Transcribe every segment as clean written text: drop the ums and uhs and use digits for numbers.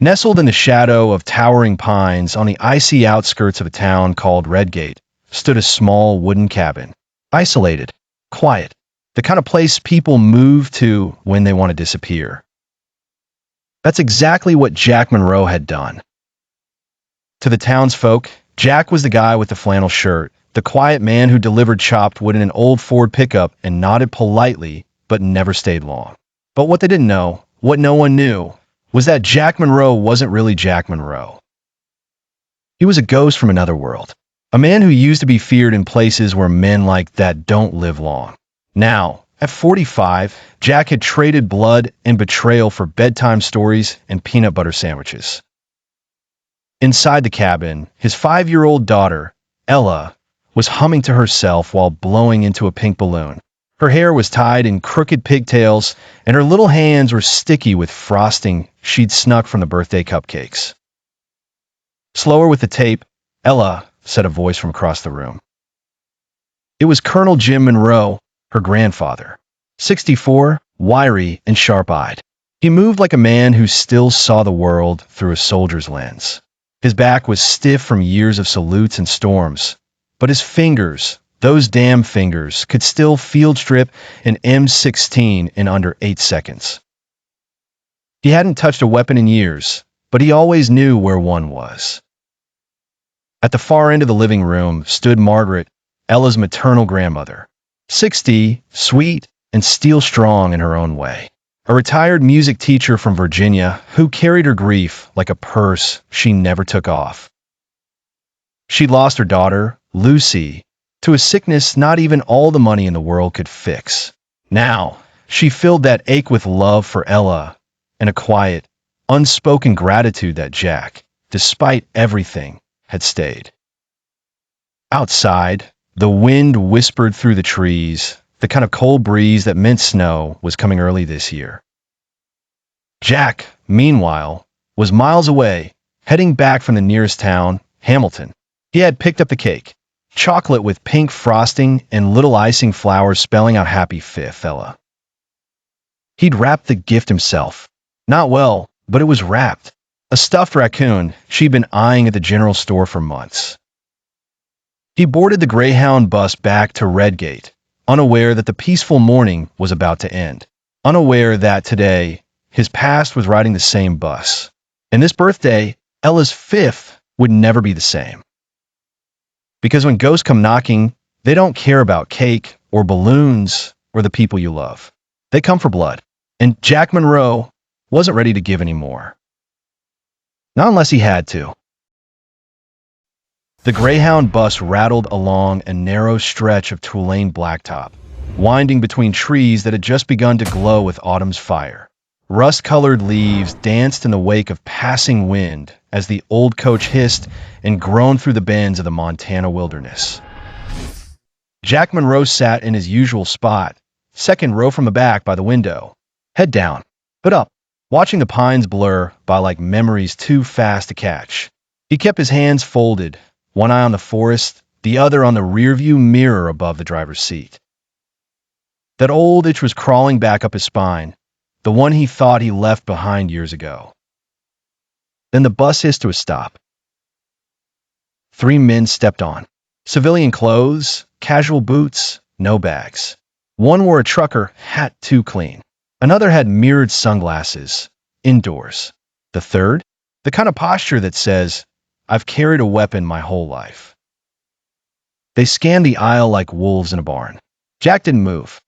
Nestled in the shadow of towering pines on the icy outskirts of a town called Redgate stood a small wooden cabin. Isolated, quiet, the kind of place people move to when they want to disappear. That's exactly what Jack Monroe had done. To the townsfolk, Jack was the guy with the flannel shirt, the quiet man who delivered chopped wood in an old Ford pickup and nodded politely but never stayed long. But what they didn't know, what no one knew, was that Jack Monroe wasn't really Jack Monroe. He was a ghost from another world, a man who used to be feared in places where men like that don't live long. Now, at 45, Jack had traded blood and betrayal for bedtime stories and peanut butter sandwiches. Inside the cabin, his 5-year-old daughter, Ella, was humming to herself while blowing into a pink balloon. Her hair was tied in crooked pigtails, and her little hands were sticky with frosting she'd snuck from the birthday cupcakes. "Slower with the tape, Ella," said a voice from across the room. It was Colonel Jim Monroe, her grandfather. 64, wiry and sharp-eyed. He moved like a man who still saw the world through a soldier's lens. His back was stiff from years of salutes and storms, but his fingers, those damn fingers, could still field strip an M16 in under 8 seconds. He hadn't touched a weapon in years, but he always knew where one was. At the far end of the living room stood Margaret, Ella's maternal grandmother. 60, sweet, and steel-strong in her own way. A retired music teacher from Virginia who carried her grief like a purse she never took off. She'd lost her daughter, Lucy, to a sickness not even all the money in the world could fix. Now, she filled that ache with love for Ella and a quiet, unspoken gratitude that Jack, despite everything, had stayed. Outside, the wind whispered through the trees, the kind of cold breeze that meant snow was coming early this year. Jack, meanwhile, was miles away, heading back from the nearest town, Hamilton. He had picked up the cake, chocolate with pink frosting and little icing flowers spelling out Happy 5th, Ella. He'd wrapped the gift himself. Not well, but it was wrapped. A stuffed raccoon she'd been eyeing at the general store for months. He boarded the Greyhound bus back to Redgate, unaware that the peaceful morning was about to end, unaware that today his past was riding the same bus. And this birthday, Ella's 5th, would never be the same. Because when ghosts come knocking, they don't care about cake or balloons or the people you love. They come for blood. And Jack Monroe wasn't ready to give any more. Not unless he had to. The Greyhound bus rattled along a narrow stretch of Tulane blacktop, winding between trees that had just begun to glow with autumn's fire. Rust-colored leaves danced in the wake of passing wind as the old coach hissed and groaned through the bends of the Montana wilderness. Jack Monroe sat in his usual spot, second row from the back by the window, head down, but up, watching the pines blur by like memories too fast to catch. He kept his hands folded, one eye on the forest, the other on the rearview mirror above the driver's seat. That old itch was crawling back up his spine, the one he thought he left behind years ago. Then the bus hissed to a stop. 3 men stepped on. Civilian clothes, casual boots, no bags. One wore a trucker hat too clean. Another had mirrored sunglasses, indoors. The third, the kind of posture that says, "I've carried a weapon my whole life." They scanned the aisle like wolves in a barn. Jack didn't move.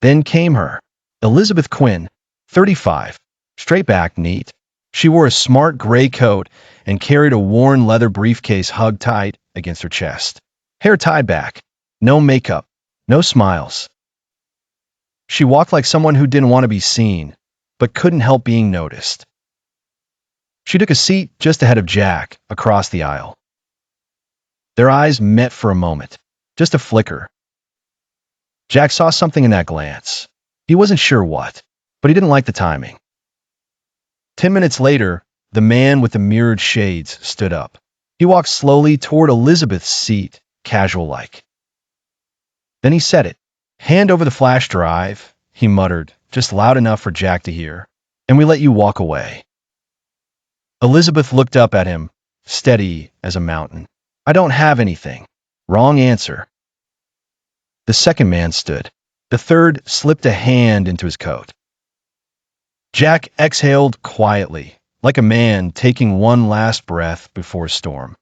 Then came her, Elizabeth Quinn, 35, straight back, neat. She wore a smart gray coat and carried a worn leather briefcase hugged tight against her chest. Hair tied back, no makeup, no smiles. She walked like someone who didn't want to be seen, but couldn't help being noticed. She took a seat just ahead of Jack, across the aisle. Their eyes met for a moment, just a flicker. Jack saw something in that glance. He wasn't sure what, but he didn't like the timing. 10 minutes later, the man with the mirrored shades stood up. He walked slowly toward Elizabeth's seat, casual-like. Then he said it. "Hand over the flash drive," he muttered, just loud enough for Jack to hear, "and we let you walk away." Elizabeth looked up at him, steady as a mountain. I don't have anything. Wrong answer. The second man stood. The third slipped a hand into his coat. Jack exhaled quietly, like a man taking one last breath before a storm.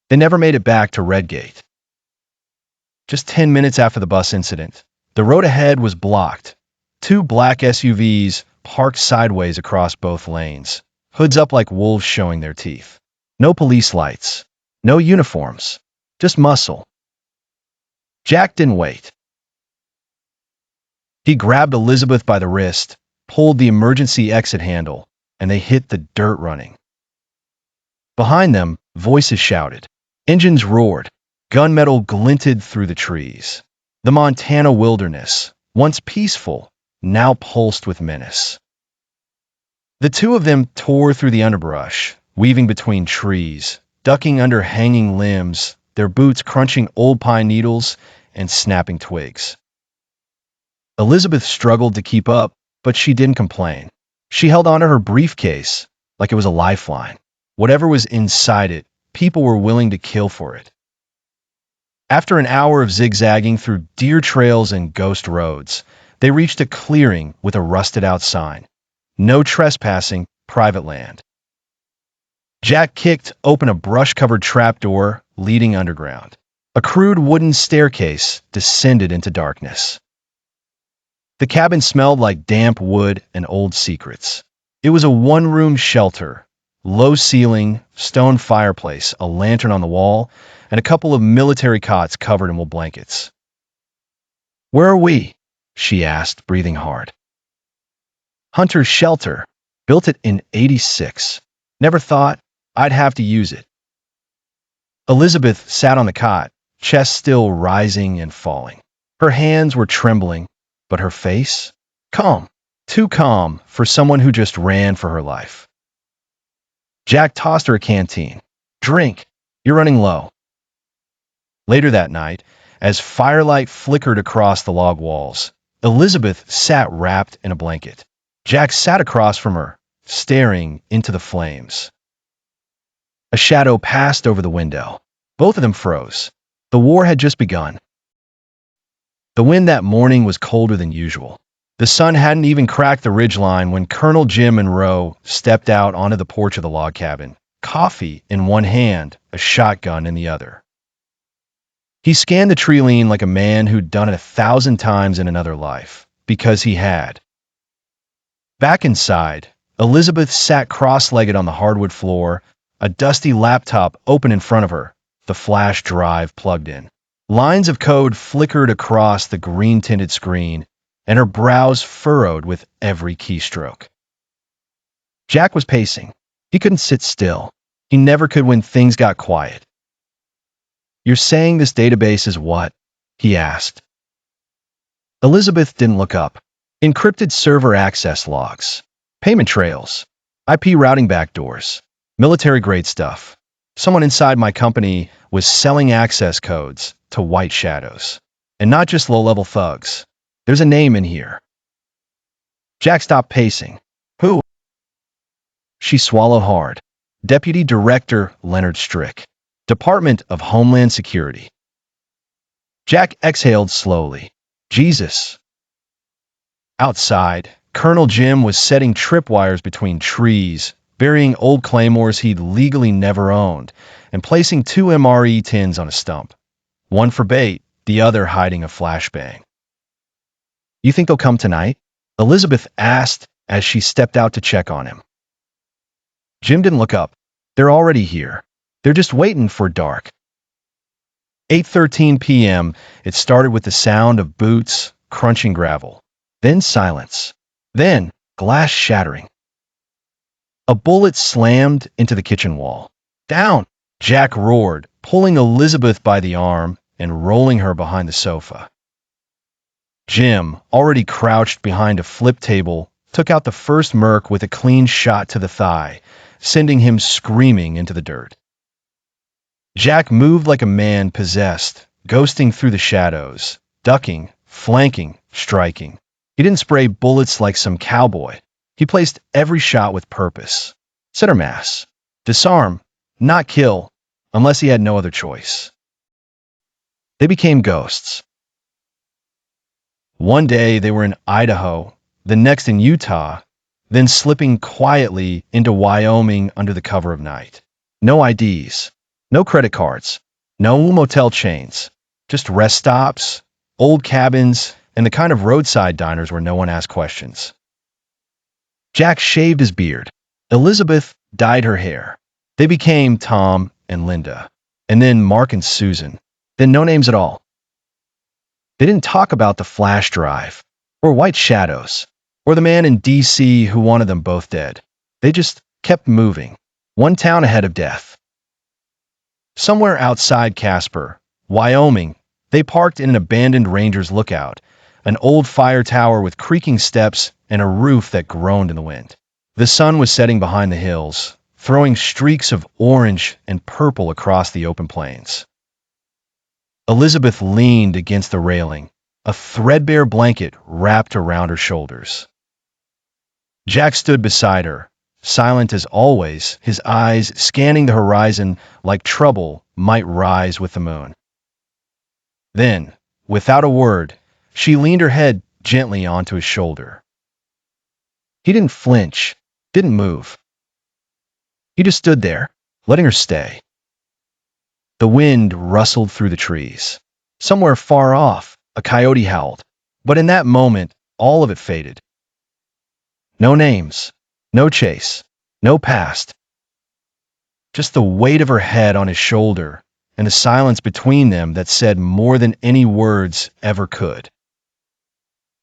They never made it back to Redgate. Just 10 minutes after the bus incident, the road ahead was blocked. Two black SUVs parked sideways across both lanes, hoods up like wolves showing their teeth. No police lights, no uniforms, just muscle. Jack didn't wait. He grabbed Elizabeth by the wrist, pulled the emergency exit handle, and they hit the dirt running. Behind them, voices shouted. Engines roared. Gunmetal glinted through the trees. The Montana wilderness, once peaceful, now pulsed with menace. The two of them tore through the underbrush, weaving between trees, ducking under hanging limbs, their boots crunching old pine needles and snapping twigs. Elizabeth struggled to keep up, but she didn't complain. She held onto her briefcase like it was a lifeline. Whatever was inside it, people were willing to kill for it. After an hour of zigzagging through deer trails and ghost roads, they reached a clearing with a rusted-out sign. No trespassing, private land. Jack kicked open a brush-covered trapdoor leading underground. A crude wooden staircase descended into darkness. The cabin smelled like damp wood and old secrets. It was a one-room shelter, low ceiling, stone fireplace, a lantern on the wall, and a couple of military cots covered in wool blankets. Where are we? She asked, breathing hard. Hunter's shelter. Built it in '86. Never thought I'd have to use it. Elizabeth sat on the cot, chest still rising and falling. Her hands were trembling, but her face? Calm. Too calm for someone who just ran for her life. Jack tossed her a canteen. Drink. You're running low. Later that night, as firelight flickered across the log walls, Elizabeth sat wrapped in a blanket. Jack sat across from her, staring into the flames. A shadow passed over the window. Both of them froze. The war had just begun. The wind that morning was colder than usual. The sun hadn't even cracked the ridgeline when Colonel Jim Monroe stepped out onto the porch of the log cabin, coffee in one hand, a shotgun in the other. He scanned the tree lean like a man who'd done it 1,000 times in another life, because he had. Back inside, Elizabeth sat cross-legged on the hardwood floor, a dusty laptop open in front of her, the flash drive plugged in. Lines of code flickered across the green-tinted screen, and her brows furrowed with every keystroke. Jack was pacing. He couldn't sit still. He never could when things got quiet. You're saying this database is what? He asked. Elizabeth didn't look up. Encrypted server access logs, payment trails, IP routing backdoors, military-grade stuff. Someone inside my company was selling access codes to white shadows. And not just low-level thugs. There's a name in here. Jack stopped pacing. Who? She swallowed hard. Deputy Director Leonard Strick. Department of Homeland Security. Jack exhaled slowly. Jesus. Outside, Colonel Jim was setting tripwires between trees, burying old claymores he'd legally never owned, and placing 2 MRE tins on a stump. One for bait, the other hiding a flashbang. You think they'll come tonight? Elizabeth asked as she stepped out to check on him. Jim didn't look up. They're already here. They're just waiting for dark. 8:13 p.m., it started with the sound of boots crunching gravel. Then silence. Then glass shattering. A bullet slammed into the kitchen wall. Down! Jack roared, pulling Elizabeth by the arm and rolling her behind the sofa. Jim, already crouched behind a flip table, took out the first merc with a clean shot to the thigh, sending him screaming into the dirt. Jack moved like a man possessed, ghosting through the shadows, ducking, flanking, striking. He didn't spray bullets like some cowboy. He placed every shot with purpose. Center mass. Disarm, not kill, unless he had no other choice. They became ghosts. One day they were in Idaho, the next in Utah, then slipping quietly into Wyoming under the cover of night. No IDs, no credit cards, no motel chains, just rest stops, old cabins, and the kind of roadside diners where no one asked questions. Jack shaved his beard. Elizabeth dyed her hair. They became Tom and Linda, and then Mark and Susan, then no names at all. They didn't talk about the flash drive, or white shadows, or the man in D.C. who wanted them both dead. They just kept moving, one town ahead of death. Somewhere outside Casper, Wyoming, they parked in an abandoned ranger's lookout, an old fire tower with creaking steps and a roof that groaned in the wind. The sun was setting behind the hills, throwing streaks of orange and purple across the open plains. Elizabeth leaned against the railing, a threadbare blanket wrapped around her shoulders. Jack stood beside her, silent as always, his eyes scanning the horizon like trouble might rise with the moon. Then, without a word, she leaned her head gently onto his shoulder. He didn't flinch, didn't move. He just stood there, letting her stay. The wind rustled through the trees. Somewhere far off, a coyote howled, but in that moment, all of it faded. No names, no chase, no past. Just the weight of her head on his shoulder and the silence between them that said more than any words ever could.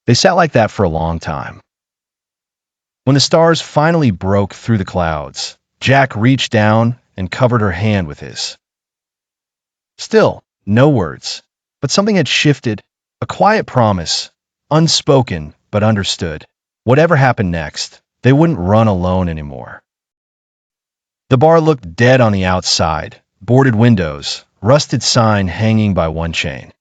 They sat like that for a long time. When the stars finally broke through the clouds, Jack reached down and covered her hand with his. Still, no words, but something had shifted, a quiet promise, unspoken but understood. Whatever happened next, they wouldn't run alone anymore. The bar looked dead on the outside, boarded windows, rusted sign hanging by one chain.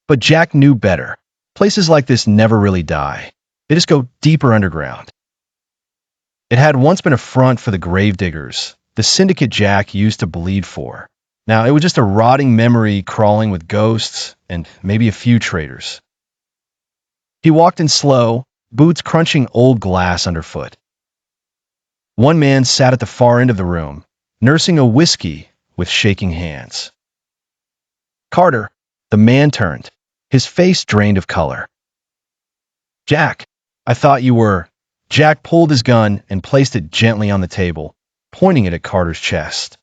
But Jack knew better. Places like this never really die. They just go deeper underground. It had once been a front for the gravediggers, the syndicate Jack used to bleed for. Now, it was just a rotting memory crawling with ghosts and maybe a few traitors. He walked in slow, boots crunching old glass underfoot. One man sat at the far end of the room, nursing a whiskey with shaking hands. Carter, the man turned, his face drained of color. Jack, I thought you were. Jack pulled his gun and placed it gently on the table, pointing it at Carter's chest.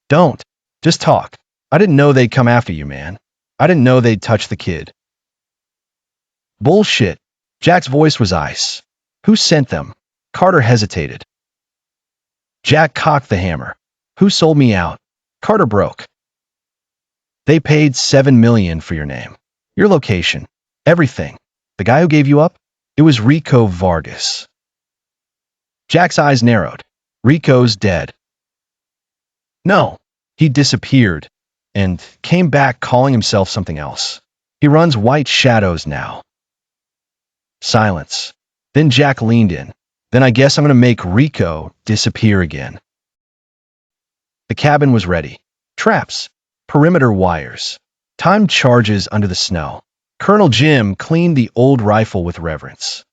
Don't. Just talk. I didn't know they'd come after you, man. I didn't know they'd touch the kid. Bullshit. Jack's voice was ice. Who sent them? Carter hesitated. Jack cocked the hammer. Who sold me out? Carter broke. They paid $7 million for your name, your location, everything. The guy who gave you up? It was Rico Vargas. Jack's eyes narrowed. Rico's dead. No, he disappeared and came back calling himself something else. He runs White Shadows now. Silence. Then Jack leaned in. Then I guess I'm going to make Rico disappear again. The cabin was ready. Traps, perimeter wires, timed charges under the snow. Colonel Jim cleaned the old rifle with reverence.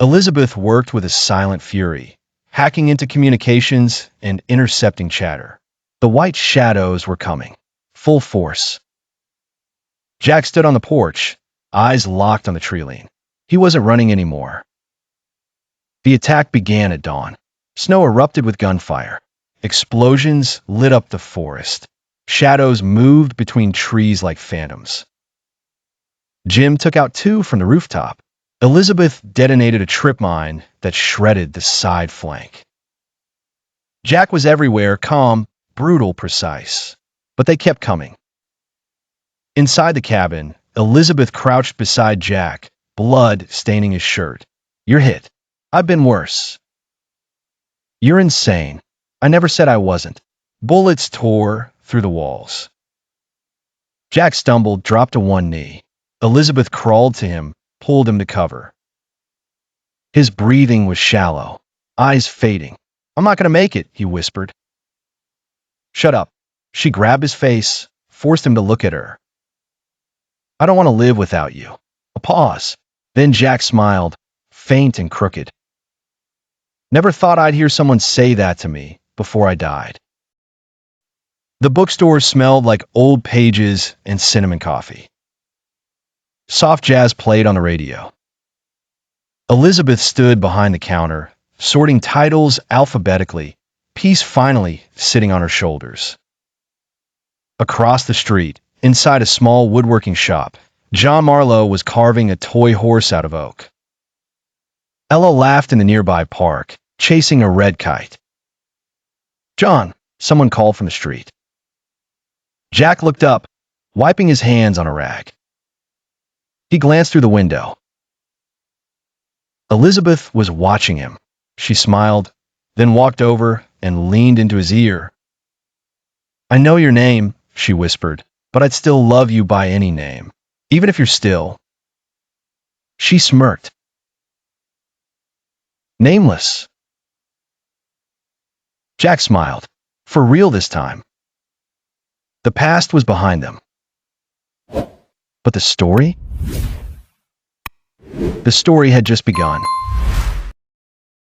Elizabeth worked with a silent fury, hacking into communications and intercepting chatter. The White Shadows were coming, full force. Jack stood on the porch, eyes locked on the tree-line. He wasn't running anymore. The attack began at dawn. Snow erupted with gunfire. Explosions lit up the forest. Shadows moved between trees like phantoms. Jim took out 2 from the rooftop. Elizabeth detonated a trip mine that shredded the side flank. Jack was everywhere, calm, brutal, precise. But they kept coming. Inside the cabin, Elizabeth crouched beside Jack, blood staining his shirt. You're hit. I've been worse. You're insane. I never said I wasn't. Bullets tore through the walls. Jack stumbled, dropped to one knee. Elizabeth crawled to him, pulled him to cover. His breathing was shallow. eyes fading. I'm not going to make it, he whispered. Shut up. She grabbed his face, forced him to look at her. I don't want to live without you. A pause. Then Jack smiled, faint and crooked. Never thought I'd hear someone say that to me before I died. The bookstore smelled like old pages and cinnamon coffee. Soft jazz played on the radio. Elizabeth stood behind the counter, sorting titles alphabetically, peace finally sitting on her shoulders. Across the street, inside a small woodworking shop, John Marlowe was carving a toy horse out of oak. Ella laughed in the nearby park, chasing a red kite. John, someone called from the street. Jack looked up, wiping his hands on a rag. He glanced through the window. Elizabeth was watching him. She smiled, then walked over and leaned into his ear. I know your name, she whispered, but I'd still love you by any name, even if you're still. She smirked. Nameless. Jack smiled. For real this time. The past was behind them. But the story? The story had just begun.